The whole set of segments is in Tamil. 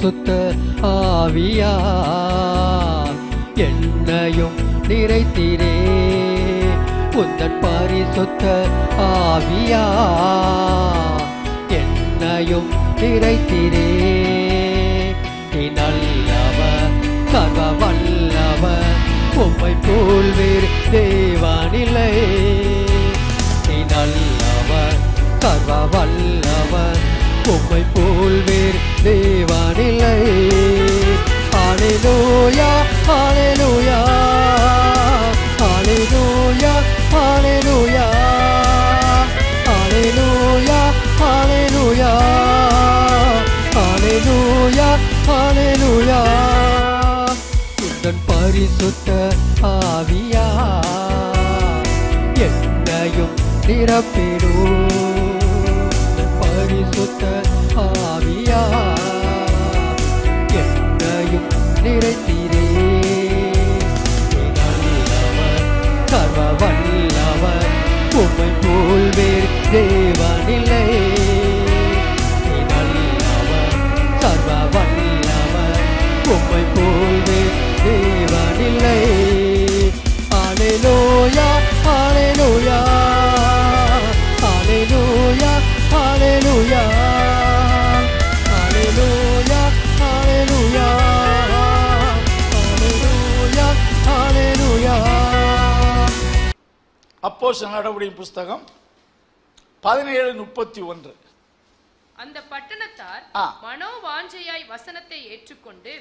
பரிசுத்த ஆவியா என்னையும் நிறைத்திரே உந்தன் பரிசுத்த ஆவியா என்னையும் நிறைத்திரே நீ நல்லவர் சர்வ வல்லவர் உம்மை போல் வேறு தேவனில்லை நீ நல்லவர் சர்வ வல்லவர் உம்மை போல் வேறு தேவனில்லை ஹல்லேலூயா ஹல்லேலூயா ஹல்லேலூயா ஹல்லேலூயா ஹல்லேலூயா ஹல்லேலூயா ஹல்லேலூயா ஹல்லேலூயா உந்தன் பரிசுத்த ஆவியா என்னையும் நிரப்பிடும் பரிசுத்த ஆவியா என்னையும் நிறைத்திரே நல்லவர் சர்வ வல்லவர் உம்மை போல் வேறு தேவனில்லை நல்லவர் சர்வ வல்லவர் உம்மை போல் வேறு தேவனில்லை ஹல்லேலூயா ஹல்லேலூயா ஹல்லேலூயா ஹல்லேலூயா ஹல்லேலூயா ஹல்லேலூயா ஹல்லேலூயா ஹல்லேலூயா. அப்போஸ்தலர் நடவடிக்கைகளின் புஸ்தகம் 17:31. அந்த பட்டணத்தார் மனோவாஞ்சையாய் வசனத்தை ஏற்றுக்கொண்டு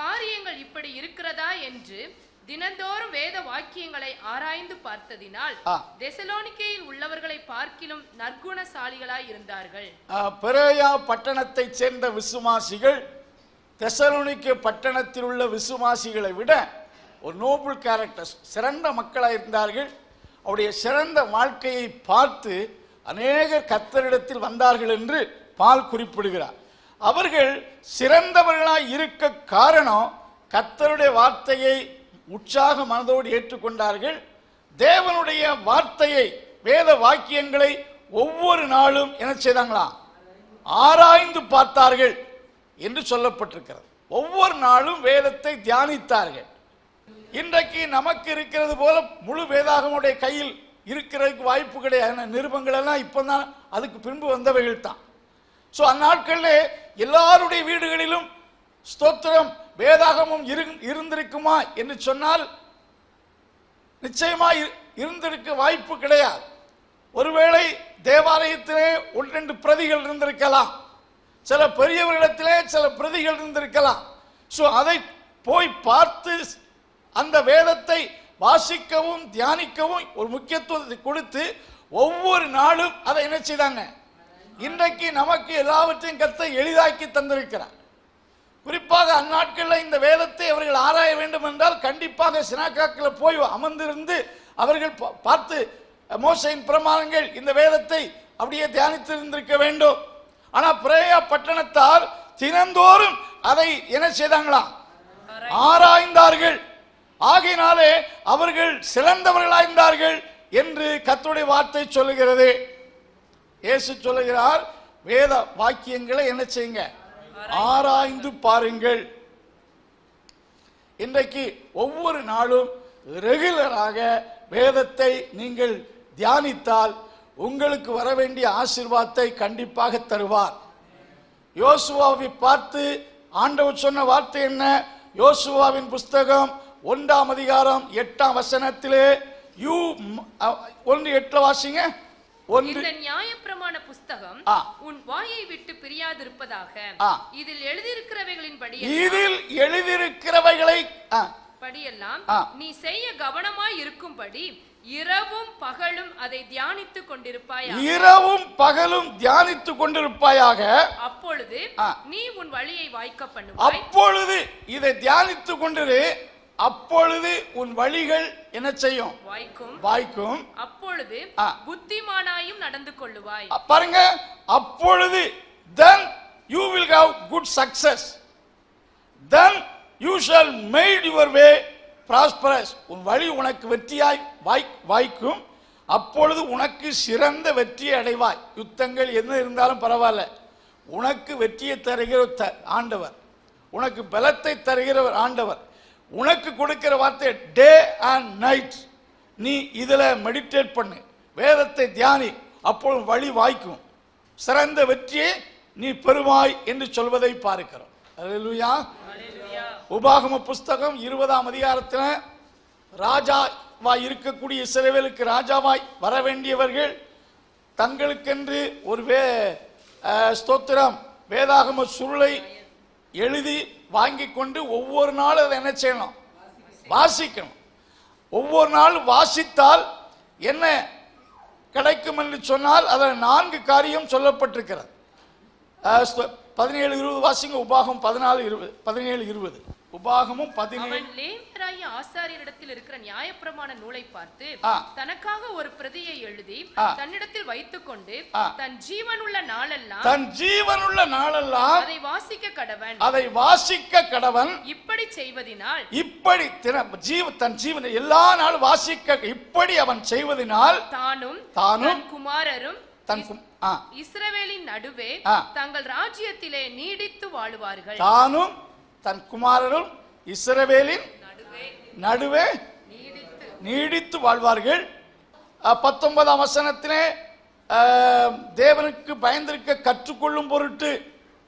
காரியங்கள் இப்படி இருக்கிறதா என்று தினந்தோறும் வேத வாக்கியங்களை ஆராய்ந்து பார்த்ததினால் தெசலோனிக்கேயில் உள்ளவர்களை பார்க்கிலும் நற்குணசாலிகளாய் இருந்தார்கள். பெரோயா பட்டணத்தை சேர்ந்த விசுவாசிகள் தெசலோனிக்கே பட்டணத்தில் உள்ள விசுவாசிகளை விட ஒரு நோபல் கேரக்டர்ஸ், சிறந்த மக்களாக இருந்தார்கள். அவருடைய சிறந்த வாழ்க்கையை பார்த்து அநேகர் கர்த்தரிடத்தில் வந்தார்கள் என்று பால் குறிப்பிடுகிறார். அவர்கள் சிறந்தவர்களாய் இருக்க காரணம் கர்த்தருடைய வார்த்தையை உற்சாக மனதோடு ஏற்றுக்கொண்டார்கள். தேவனுடைய வார்த்தையை, வேத வாக்கியங்களை ஒவ்வொரு நாளும் என்ன செய்தாங்களா? ஆராய்ந்து பார்த்தார்கள் என்று சொல்லப்பட்டிருக்கிறது. ஒவ்வொரு நாளும் வேதத்தை தியானித்தார்கள். இன்றைக்கு நமக்கு இருக்கிறது போல முழு வேதாகமுடைய கையில் இருக்கிறதுக்கு வாய்ப்பு கிடையாது. நிருபங்கள் எல்லாம் இப்போதான் அதுக்கு பின்பு வந்தவைகள் தான். ஸோ அந்நாட்களில் எல்லாருடைய வீடுகளிலும் ஸ்தோத்திரம் வேதாகமும் இருந்திருக்குமா என்று சொன்னால் நிச்சயமா இருந்திருக்க வாய்ப்பு கிடையாது. ஒருவேளை தேவாலயத்திலே 1-2 பிரதிகள் இருந்திருக்கலாம், சில பெரியவர்களிடத்திலே சில பிரதிகள் இருந்திருக்கலாம். ஸோ அதை போய் பார்த்து அந்த வேதத்தை வாசிக்கவும் தியானிக்கவும் ஒரு முக்கியத்துவத்தை கொடுத்து ஒவ்வொரு நாளும் அதை என்ன செய்தாங்க. இன்றைக்கு நமக்கு எல்லாவற்றையும் கர்த்தர் எளிதாக்கி தந்திருக்கிறார். குறிப்பாக அந்நாட்களில் இந்த வேதத்தை அவர்கள் ஆராய வேண்டும் என்றால் கண்டிப்பாக சினாகாக்கில் போய் அமர்ந்திருந்து அவர்கள் பார்த்து மோசையின் பிரமாணங்கள் இந்த வேதத்தை அப்படியே தியானித்து இருந்திருக்க வேண்டும். ஆனால் பெரோயா பட்டணத்தார் தினந்தோறும் அதை என்ன செய்தாங்களா? ஆராய்ந்தார்கள். ஆகையினாலே அவர்கள் சிறந்தவர்களாயிருந்தார்கள் என்று கர்த்தருடைய வார்த்தை சொல்லுகிறது. இயேசு சொல்லுகிறார், வேத வாக்கியங்களை என்ன செய்யுங்க? ஆராய்ந்து பாருங்கள். இன்றைக்கு ஒவ்வொரு நாளும் ரெகுலராக வேதத்தை நீங்கள் தியானித்தால் உங்களுக்கு வர வேண்டிய ஆசீர்வாதத்தை கண்டிப்பாக தருவார். யோசுவாவை பார்த்து ஆண்டவர் சொன்ன வார்த்தை என்ன? யோசுவாவின் புஸ்தகம் 1ஆம் அதிகாரம் 8ஆம் வசனத்திலே 1:8 வாசிங்க. இந்த நியாயப்பிரமாண புஸ்தகம் உன் வாயை விட்டு பிரியாதிருப்பதாக. இதில் எழுதியிருக்கிறவைகளை படியெல்லாம் நீ செய்ய கவனமாய் இருக்கும்படி இரவும் பகலும் அதை தியானித்துக் கொண்டிருப்பாயாக. இரவும் பகலும் தியானித்துக் கொண்டிருப்பாயாக. அப்பொழுது நீ உன் வழியை வாய்க்க பண்ணுவாய். அப்பொழுது இதை தியானித்துக் கொண்டிரு. அப்பொழுது உன் வழிகள் என்ன செய்யும்? வாய்க்கும். அப்பொழுது புத்திமானாயும் நடந்து கொள்ளுவாய். பாருங்க, அப்பொழுது then you will have good success, then you shall make your way prosperous. உன் வழி உனக்கு வெற்றியாய் வாய்க்கும். அப்பொழுது உனக்கு சிறந்த வெற்றியை அடைவாய். யுத்தங்கள் என்ன இருந்தாலும் பரவாயில்ல, உனக்கு வெற்றியை தருகிற ஆண்டவர். உனக்கு பலத்தை தருகிறவர் ஆண்டவர். உனக்கு கொடுக்கிற வார்த்தை டே அண்ட் நைட். நீ இதில் மெடிடேட் பண்ணு, வேதத்தை தியானி, அப்பொழுது வழி வாய்க்கும், சிறந்த வெற்றியை நீ பெறுவாய் என்று சொல்வதை பார்க்கிறோம். அல்லேலூயா. உபாகம புஸ்தகம் 20ஆம் அதிகாரத்தில் ராஜாவாய் இருக்கக்கூடிய இஸ்ரவேலுக்கு ராஜாவாய் வர வேண்டியவர்கள் தங்களுக்கென்று ஒரு ஸ்தோத்திரம் வேதாகம சுருளை எழுதி வாங்கி கொண்டு ஒவ்வொரு நாளும் அதை என்ன செய்யணும்? வாசிக்கணும். ஒவ்வொரு நாள் வாசித்தால் என்ன கிடைக்கும் என்று சொன்னால் அதில் 4 காரியம் சொல்லப்பட்டிருக்கிறது. 17:20 வாசிங்க. உபாகம் 17:20. உபாகமும் 17. லேவியராகிய ஆசாரியரிடத்தில் இருக்கிற நியாயப்பிரமாண நூலை பார்த்து தனக்காக ஒரு பிரதியை எழுதி தன்னிடத்தில் வைத்துக் கொண்டு தன் ஜீவனுள்ள நாளெல்லாம் அதை வாசிக்க கடவன். இப்படி செய்வதினால் தன் ஜீவன் எல்லா நாளும் வாசிக்க இப்படி அவன் செய்வதினால் தானும் குமாரரும் இஸ்ரவேலின் நடுவே தங்கள் ராஜ்யத்திலே நீடித்து வாழுவார்கள். தானும் தன் குமாரரும் இஸ்ரவேலின் நடுவே நீடித்து வாழ்வார்கள். 19ஆம் வசனத்திலே தேவனுக்கு பயந்திருக்க கற்றுக்கொள்ளும் பொருட்டு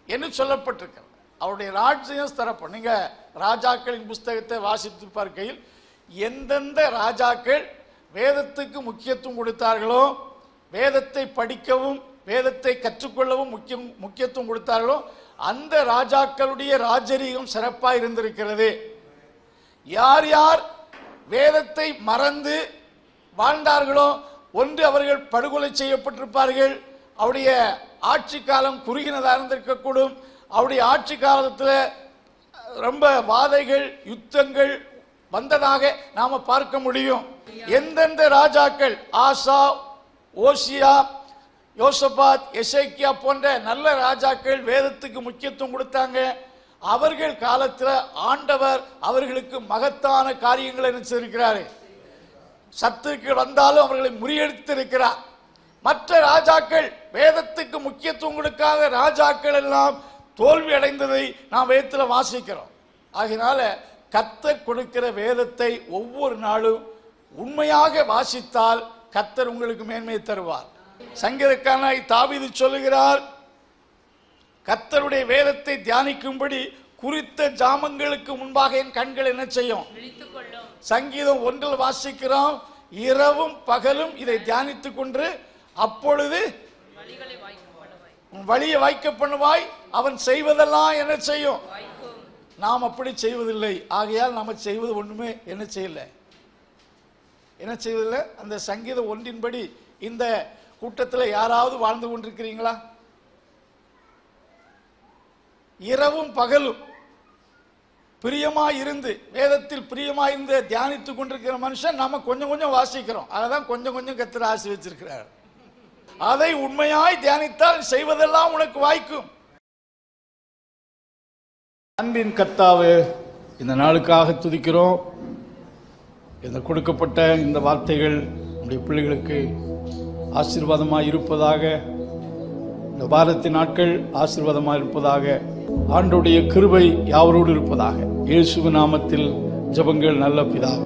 என்று சொல்லப்பட்டிருக்கிறது. அவருடைய ராஜ்யம் தரப்படும். நீங்க ராஜாக்களின் புஸ்தகத்தை வாசித்து பார்க்கையில் எந்தெந்த ராஜாக்கள் வேதத்துக்கு முக்கியத்துவம் கொடுத்தார்களோ, வேதத்தை படிக்கவும் வேதத்தை கற்றுக்கொள்ளவும் முக்கியத்துவம் கொடுத்தார்களோ, அந்த ராஜாக்களுடைய ராஜரீகம் சிறப்பாக இருந்திருக்கிறது. யார் யார் வேதத்தை மறந்து வாழ்ந்தார்களோ, ஒன்று அவர்கள் படுகொலை செய்யப்பட்டிருப்பார்கள், அவருடைய ஆட்சி காலம் குறுகினதாக இருந்திருக்கக்கூடும், அவருடைய ஆட்சி காலத்தில் ரொம்ப வாதைகள் யுத்தங்கள் வந்ததாக நாம பார்க்க முடியும். எந்தெந்த ராஜாக்கள் ஆசா, ஓசியா, யோசபாத், எசேக்கியா போன்ற நல்ல ராஜாக்கள் வேதத்துக்கு முக்கியத்துவம் கொடுத்தாங்க, அவர்கள் காலத்தில் ஆண்டவர் அவர்களுக்கு மகத்தான காரியங்களை நினைச்சிருக்கிறார். சத்துருக்கள் வந்தாலும் அவர்களை முறியடித்திருக்கிறார். மற்ற ராஜாக்கள் வேதத்துக்கு முக்கியத்துவம் கொடுக்காத ராஜாக்கள் எல்லாம் தோல்வி அடைந்ததை நாம் வேதத்தில் வாசிக்கிறோம். ஆகினால கர்த்தர் கொடுக்கிற வேதத்தை ஒவ்வொரு நாளும் உண்மையாக வாசித்தால் கர்த்தர் உங்களுக்கு மேன்மையை தருவார். சங்கீதக்காரனாய் தாவீது சொல்லுகிறார், கர்த்தருடைய வேதத்தை தியானிக்கும்படி குறித்த ஜாமங்களுக்கு முன்பாக என் கண்கள் என்ன செய்யும்? சங்கீதம் 1 வாசிக்கிறோம், இரவும் பகலும் இதை தியானித்துக் கொண்டு அப்பொழுது வழியை வாய்க்க பண்ணுவாய், அவன் செய்வதெல்லாம் என்ன செய்யும்? நாம் அப்படி செய்வதில்லை. ஆகையால் நாம செய்வது ஒண்ணுமே என்ன செய்வதில்லை. அந்த சங்கீதம் 1 இந்த கூட்டத்தில் யாராவது வாழ்ந்து கொண்டிருக்கிறீங்களா? இரவும் பகலும் பிரியமாயிருந்து வேதத்தில் பிரியமாயிருந்து தியானித்துக் கொண்டிருக்கிற மனுஷன் நாம கொஞ்சம் கொஞ்சம் வாசிக்கிறோம். அதான் கொஞ்சம் கொஞ்சம் கர்த்தர் ஆசி வச்சிருக்கிறார். அதை உண்மையாய் தியானித்தால் செய்வதெல்லாம் உனக்கு வாய்க்கும். அன்பின் கர்த்தாவே, இந்த நாளுக்காக துதிக்கிறோம். இந்த கொடுக்கப்பட்ட இந்த வார்த்தைகள் நம்முடைய பிள்ளைகளுக்கு ஆசீர்வாதமாக இருப்பதாக, இந்த வாரத்தின் நாட்கள் ஆசீர்வாதமாக இருப்பதாக, ஆண்டவருடைய கிருபை யாவரோடு இருப்பதாக. இயேசுவின் நாமத்தில் ஜெபங்கள் நல்ல பிதாவே.